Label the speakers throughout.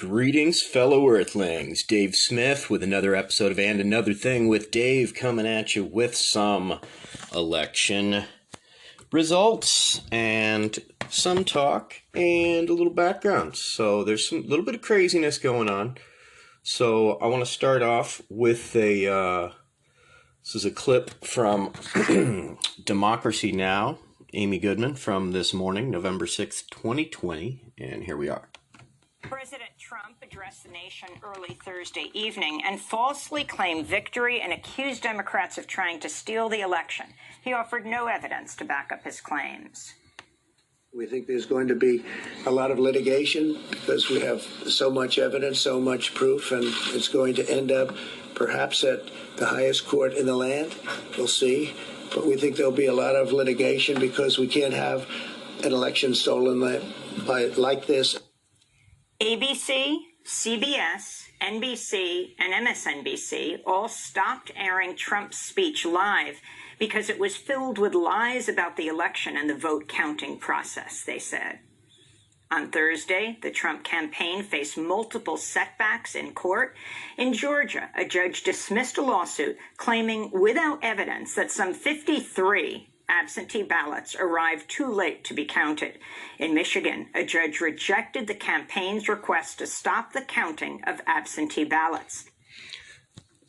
Speaker 1: Greetings, fellow Earthlings. Dave Smith with another episode of And Another Thing with Dave, coming at you with some election results and some talk and a little background. So there's some little bit of craziness going on. So I want to start off with this is a clip from Democracy Now!, Amy Goodman, from this morning, November 6th, 2020, and here we are.
Speaker 2: President Trump addressed the nation early Thursday evening and falsely claimed victory and accused Democrats of trying to steal the election. He offered no evidence to back up his claims.
Speaker 3: We think there's going to be a lot of litigation because we have so much evidence, so much proof, and it's going to end up perhaps at the highest court in the land. We'll see. But we think there'll be a lot of litigation because we can't have an election stolen like this.
Speaker 2: ABC, CBS, NBC, and MSNBC all stopped airing Trump's speech live because it was filled with lies about the election and the vote counting process, they said. On Thursday, the Trump campaign faced multiple setbacks in court. In Georgia, a judge dismissed a lawsuit claiming without evidence that some 53 absentee ballots arrived too late to be counted. In Michigan, a judge rejected the campaign's request to stop the counting of absentee ballots.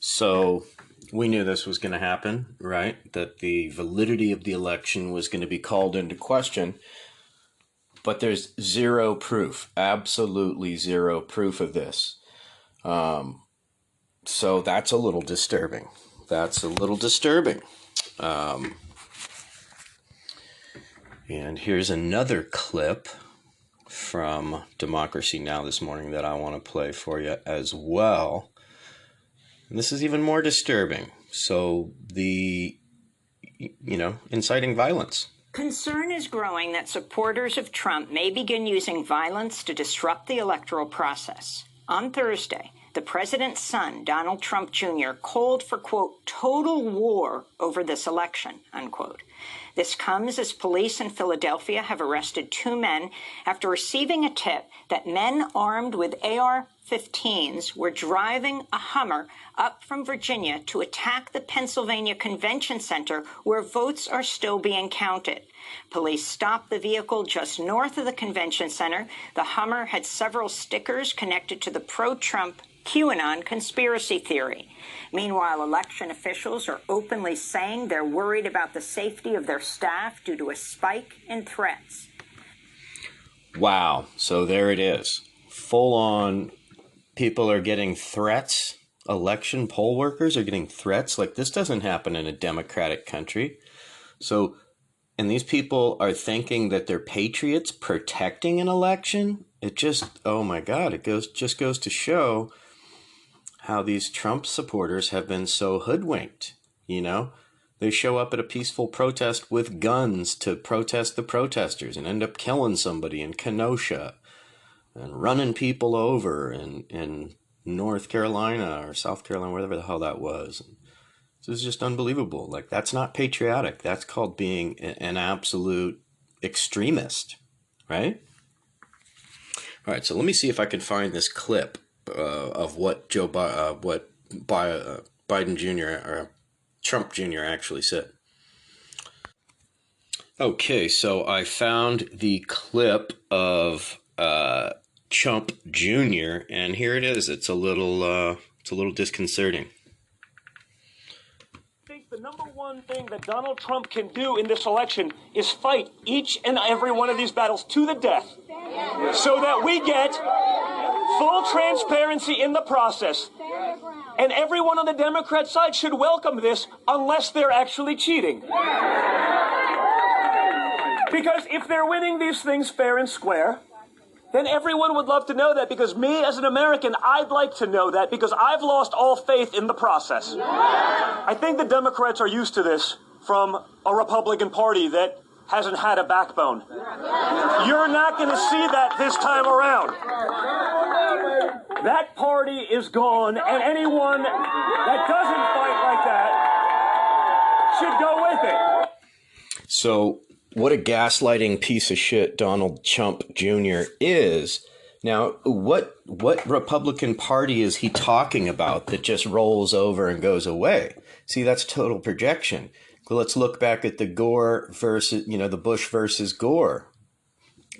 Speaker 1: So we knew this was going to happen, right? That the validity of the election was going to be called into question. But there's zero proof, absolutely zero proof of this. So that's a little disturbing. And here's another clip from Democracy Now! This morning that I want to play for you as well. And this is even more disturbing. So inciting violence.
Speaker 2: Concern is growing that supporters of Trump may begin using violence to disrupt the electoral process. On Thursday, the president's son, Donald Trump Jr., called for, quote, total war over this election, unquote. This comes as police in Philadelphia have arrested 2 men after receiving a tip that men armed with AR-15s were driving a Hummer up from Virginia to attack the Pennsylvania Convention Center, where votes are still being counted. Police stopped the vehicle just north of the convention center. The Hummer had several stickers connected to the pro-Trump QAnon conspiracy theory. Meanwhile, election officials are openly saying they're worried about the safety of their staff due to a spike in threats.
Speaker 1: Wow. So there it is. Full on, people are getting threats. Election poll workers are getting threats. Like, this doesn't happen in a democratic country. So, and these people are thinking that they're patriots protecting an election. It just, oh my God, it just goes to show how these Trump supporters have been so hoodwinked. They show up at a peaceful protest with guns to protest the protesters and end up killing somebody in Kenosha and running people over in North Carolina or South Carolina, wherever the hell that was. This is just unbelievable. Like, that's not patriotic. That's called being an absolute extremist, right? All right, so let me see if I can find this clip of what Biden Jr. or Trump Jr. actually said. Okay, so I found the clip of Trump Jr. and here it is. It's a little disconcerting.
Speaker 4: I think the number one thing that Donald Trump can do in this election is fight each and every one of these battles to the death, so that we get full transparency in the process. And everyone on the Democrat side should welcome this, unless they're actually cheating. Because if they're winning these things fair and square, then everyone would love to know that, because me as an American, I'd like to know that, because I've lost all faith in the process. I think the Democrats are used to this from a Republican Party that hasn't had a backbone. You're not going to see that this time around. That party is gone, and anyone that doesn't fight like that should go with it.
Speaker 1: So what a gaslighting piece of shit Donald Trump Jr. is Now, what Republican Party is he talking about that just rolls over and goes away? See, that's total projection. Let's look back at the Gore versus, the Bush versus Gore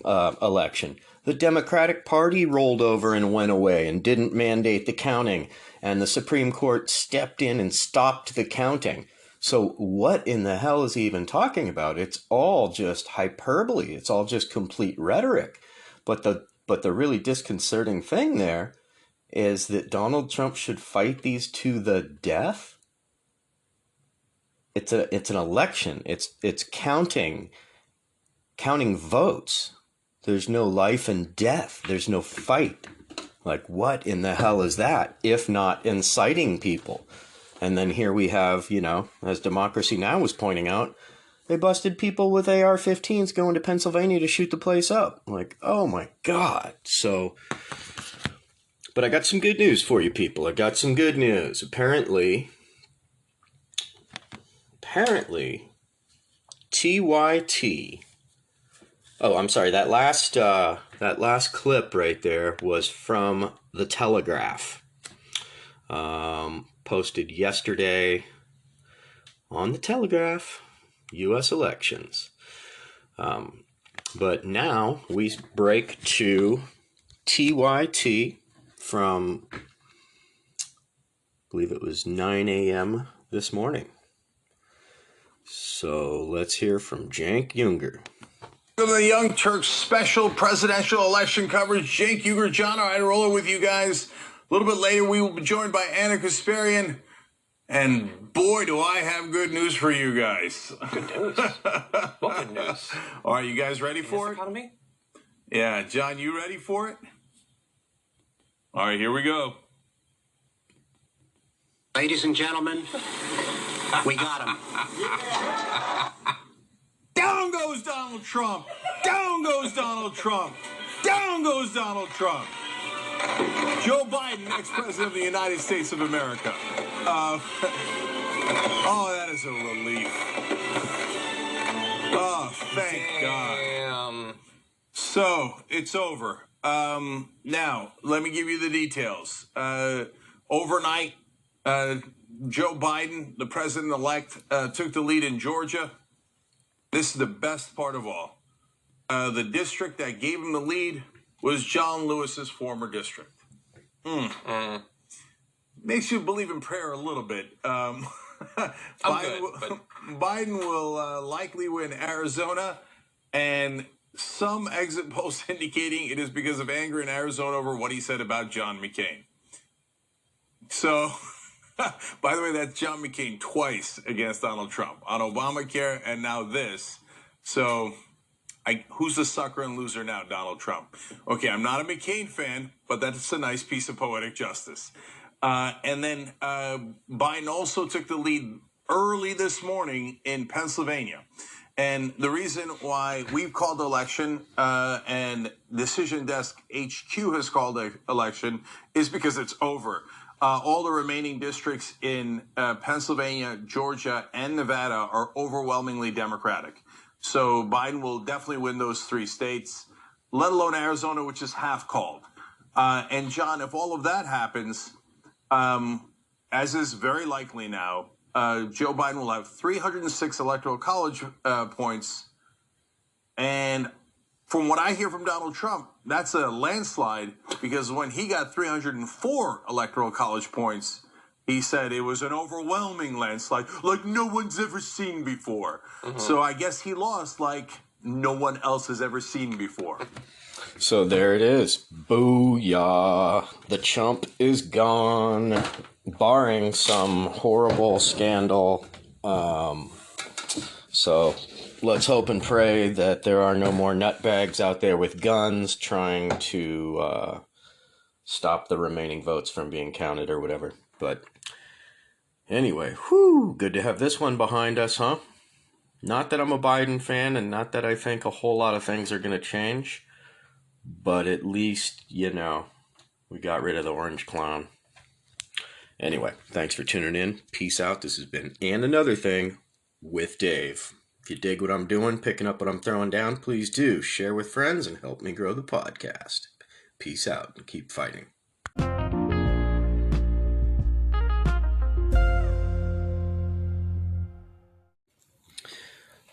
Speaker 1: election. The Democratic Party rolled over and went away and didn't mandate the counting, and the Supreme Court stepped in and stopped the counting. So what in the hell is he even talking about? It's all just hyperbole. It's all just complete rhetoric. But the really disconcerting thing there is that Donald Trump should fight these to the death. It's an election. It's counting votes. There's no life and death. There's no fight. Like, what in the hell is that, if not inciting people? And then here we have, as Democracy Now! Was pointing out, they busted people with AR-15s going to Pennsylvania to shoot the place up. Like, oh my God. So, but I got some good news for you people. I got some good news. Apparently, TYT. Oh, I'm sorry. That last clip right there was from The Telegraph. Posted yesterday on The Telegraph, U.S. elections. But now we break to TYT from, I believe it was 9 a.m. this morning. So let's hear from Cenk Uygur.
Speaker 5: The Young Turks special presidential election coverage. Cenk Uygur, John, all right, rolling with you guys. A little bit later, we will be joined by Anna Kasparian. And boy, do I have good news for you guys.
Speaker 6: Good news. What good news?
Speaker 5: All right, you guys ready for it?
Speaker 6: Economy?
Speaker 5: Yeah, John, you ready for it? All right, here we go.
Speaker 7: Ladies and gentlemen, we got him.
Speaker 5: Down goes Donald Trump. Down goes Donald Trump. Down goes Donald Trump. Joe Biden, next president of the United States of America. Oh, that is a relief. Oh, thank God. So, it's over. Now, let me give you the details. Overnight, Joe Biden, the president-elect, took the lead in Georgia. This is the best part of all. The district that gave him the lead was John Lewis's former district. Makes you believe in prayer a little bit. Biden will likely win Arizona, and some exit polls indicating it is because of anger in Arizona over what he said about John McCain. So, by the way, that's John McCain twice against Donald Trump, on Obamacare and now this. So, who's the sucker and loser now? Donald Trump. Okay, I'm not a McCain fan, but that's a nice piece of poetic justice. And then Biden also took the lead early this morning in Pennsylvania. And the reason why we've called the election and Decision Desk HQ has called the election is because it's over. All the remaining districts in Pennsylvania, Georgia, and Nevada are overwhelmingly Democratic. So Biden will definitely win those three states, let alone Arizona, which is half called. And John, if all of that happens, as is very likely now, Joe Biden will have 306 electoral college points. And from what I hear from Donald Trump, that's a landslide, because when he got 304 electoral college points, he said it was an overwhelming landslide, like no one's ever seen before. So I guess he lost like no one else has ever seen before.
Speaker 1: So there it is. Booyah. The chump is gone, barring some horrible scandal. So let's hope and pray that there are no more nutbags out there with guns trying to stop the remaining votes from being counted or whatever. But anyway, good to have this one behind us, huh? Not that I'm a Biden fan, and not that I think a whole lot of things are going to change, but at least, we got rid of the orange clown. Anyway, thanks for tuning in. Peace out. This has been And Another Thing with Dave. If you dig what I'm doing, picking up what I'm throwing down, please do share with friends and help me grow the podcast. Peace out and keep fighting.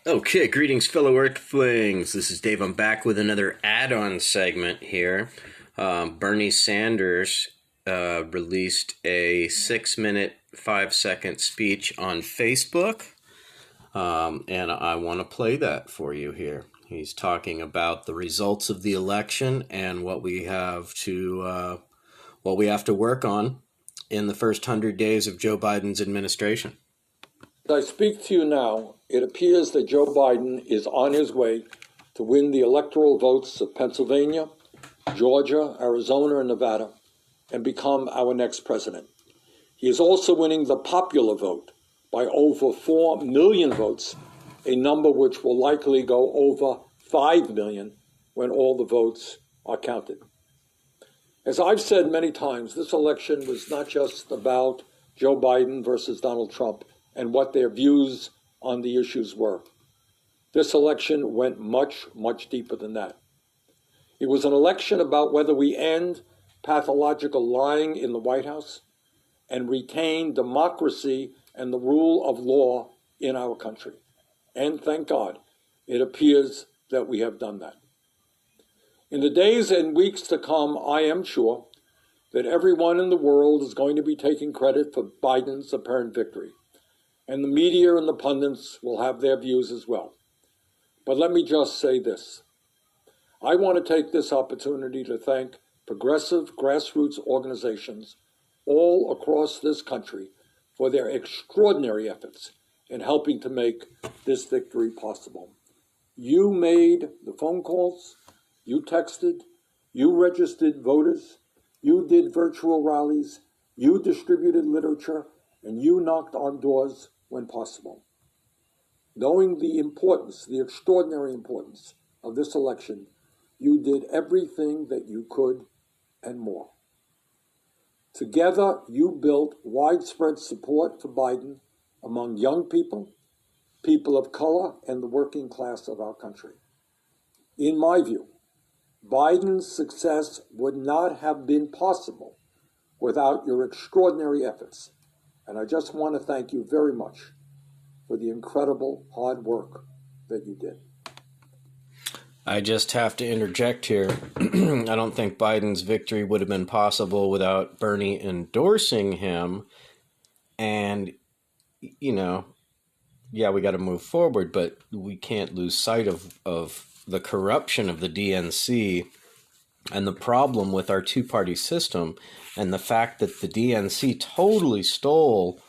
Speaker 1: Okay, greetings, fellow Earthlings. This is Dave. I'm back with another add-on segment here. Bernie Sanders released a 6-minute, 5-second speech on Facebook, and I want to play that for you here. He's talking about the results of the election and what we have to work on in the first 100 days of Joe Biden's administration.
Speaker 8: As I speak to you now, it appears that Joe Biden is on his way to win the electoral votes of Pennsylvania, Georgia, Arizona, and Nevada, and become our next president. He is also winning the popular vote by over 4 million votes, a number which will likely go over 5 million when all the votes are counted. As I've said many times, this election was not just about Joe Biden versus Donald Trump and what their views on the issues were. This election went much, much deeper than that. It was an election about whether we end pathological lying in the White House and retain democracy and the rule of law in our country. And thank God, it appears that we have done that. In the days and weeks to come, I am sure that everyone in the world is going to be taking credit for Biden's apparent victory. And the media and the pundits will have their views as well. But let me just say this. I want to take this opportunity to thank progressive grassroots organizations all across this country for their extraordinary efforts in helping to make this victory possible. You made the phone calls, you texted, you registered voters, you did virtual rallies, you distributed literature, and you knocked on doors when possible. Knowing the importance, the extraordinary importance of this election, you did everything that you could and more. Together, you built widespread support for Biden among young people, people of color, and the working class of our country. In my view, Biden's success would not have been possible without your extraordinary efforts. And I just want to thank you very much for the incredible hard work that you did.
Speaker 1: I just have to interject here. I don't think Biden's victory would have been possible without Bernie endorsing him. And, you know, yeah, we got to move forward, but we can't lose sight of the corruption of the DNC and the problem with our two-party system and the fact that the DNC totally stole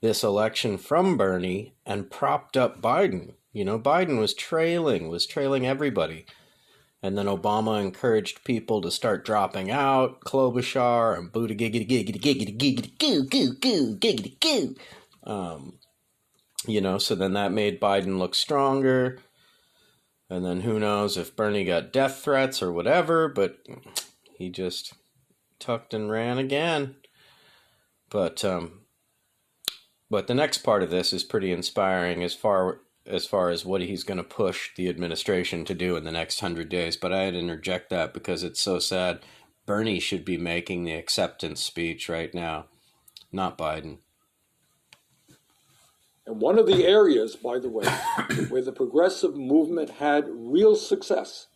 Speaker 1: this election from Bernie and propped up Biden. You know, Biden was trailing everybody. And then Obama encouraged people to start dropping out, Klobuchar and Buttigieg. You know, so then that made Biden look stronger. And then who knows if Bernie got death threats or whatever, but he just tucked and ran again. But the next part of this is pretty inspiring as far as what he's going to push the administration to do in the next 100 days. But I had to interject that because it's so sad. Bernie should be making the acceptance speech right now, not Biden.
Speaker 8: And one of the areas, by the way, where the progressive movement had real success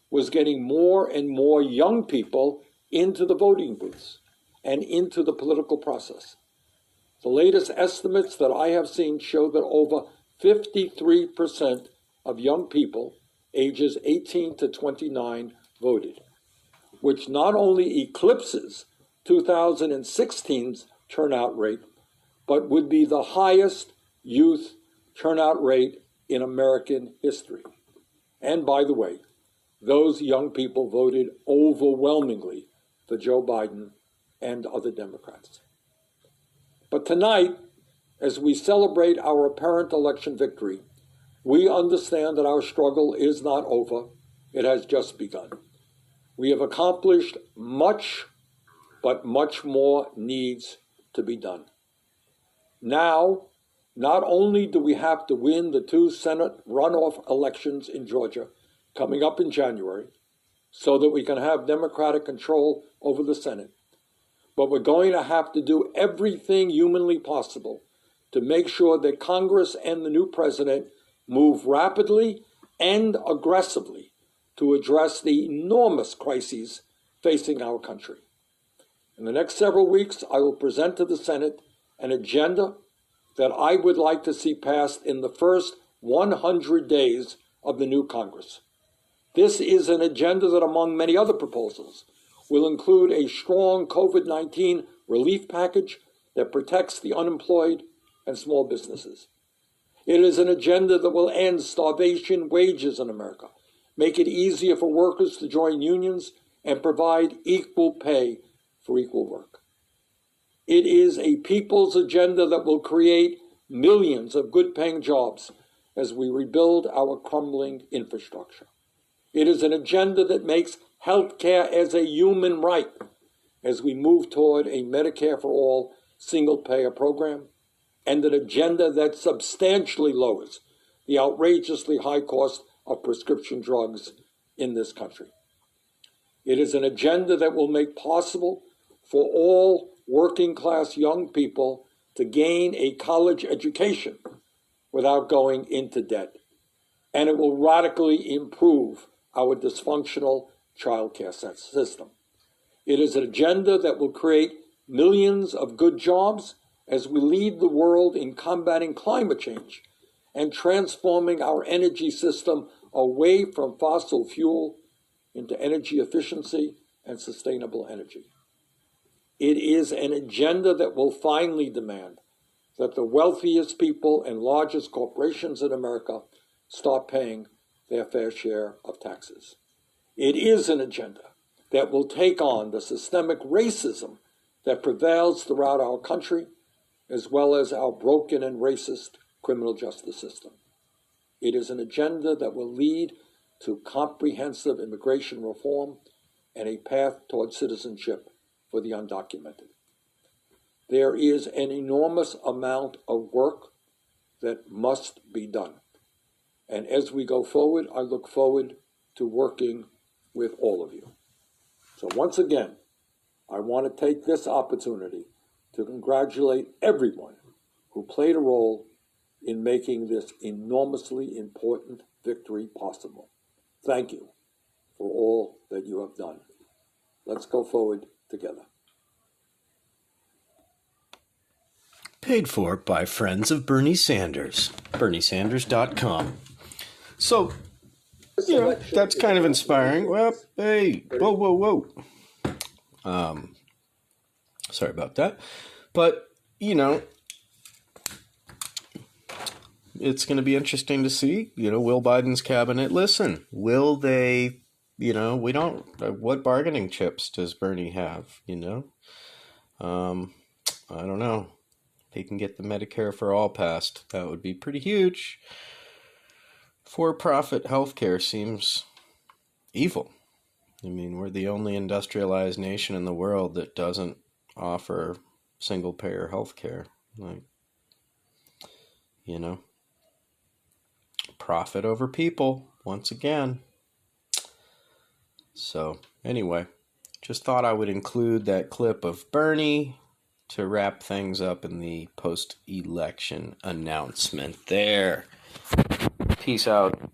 Speaker 8: was getting more and more young people into the voting booths and into the political process. The latest estimates that I have seen show that over 53% of young people ages 18 to 29 voted, which not only eclipses 2016's turnout rate, but would be the highest youth turnout rate in American history. And by the way, those young people voted overwhelmingly for Joe Biden and other Democrats. But tonight, as we celebrate our apparent election victory, we understand that our struggle is not over. It has just begun. We have accomplished much, but much more needs to be done. Now, not only do we have to win the 2 Senate runoff elections in Georgia coming up in January, so that we can have Democratic control over the Senate. But we're going to have to do everything humanly possible to make sure that Congress and the new president move rapidly and aggressively to address the enormous crises facing our country. In the next several weeks, I will present to the Senate an agenda that I would like to see passed in the first 100 days of the new Congress. This is an agenda that, among many other proposals, will include a strong COVID-19 relief package that protects the unemployed and small businesses. It is an agenda that will end starvation wages in America, make it easier for workers to join unions, and provide equal pay for equal work. It is a people's agenda that will create millions of good-paying jobs as we rebuild our crumbling infrastructure. It is an agenda that makes health care as a human right as we move toward a Medicare for all single-payer program, and an agenda that substantially lowers the outrageously high cost of prescription drugs in this country. It is an agenda that will make possible for all working-class young people to gain a college education without going into debt. And it will radically improve our dysfunctional child care system. It is an agenda that will create millions of good jobs as we lead the world in combating climate change and transforming our energy system away from fossil fuel into energy efficiency and sustainable energy. It is an agenda that will finally demand that the wealthiest people and largest corporations in America start paying their fair share of taxes. It is an agenda that will take on the systemic racism that prevails throughout our country, as well as our broken and racist criminal justice system. It is an agenda that will lead to comprehensive immigration reform and a path toward citizenship for the undocumented. There is an enormous amount of work that must be done. And as we go forward, I look forward to working with all of you. So once again, I want to take this opportunity to congratulate everyone who played a role in making this enormously important victory possible. Thank you for all that you have done. Let's go forward together.
Speaker 1: Paid for by friends of Bernie Sanders. BernieSanders.com. So, you know, that's kind of inspiring. Well, hey, whoa. Sorry about that. But, you know, it's going to be interesting to see, you know, will Biden's cabinet listen? Will they, you know, what bargaining chips does Bernie have, you know? I don't know. If he can get the Medicare for all passed, that would be pretty huge. For-profit healthcare seems evil. I mean, we're the only industrialized nation in the world that doesn't offer single-payer healthcare. Like, you know, profit over people, once again. So, anyway, just thought I would include that clip of Bernie to wrap things up in the post-election announcement there. Peace out.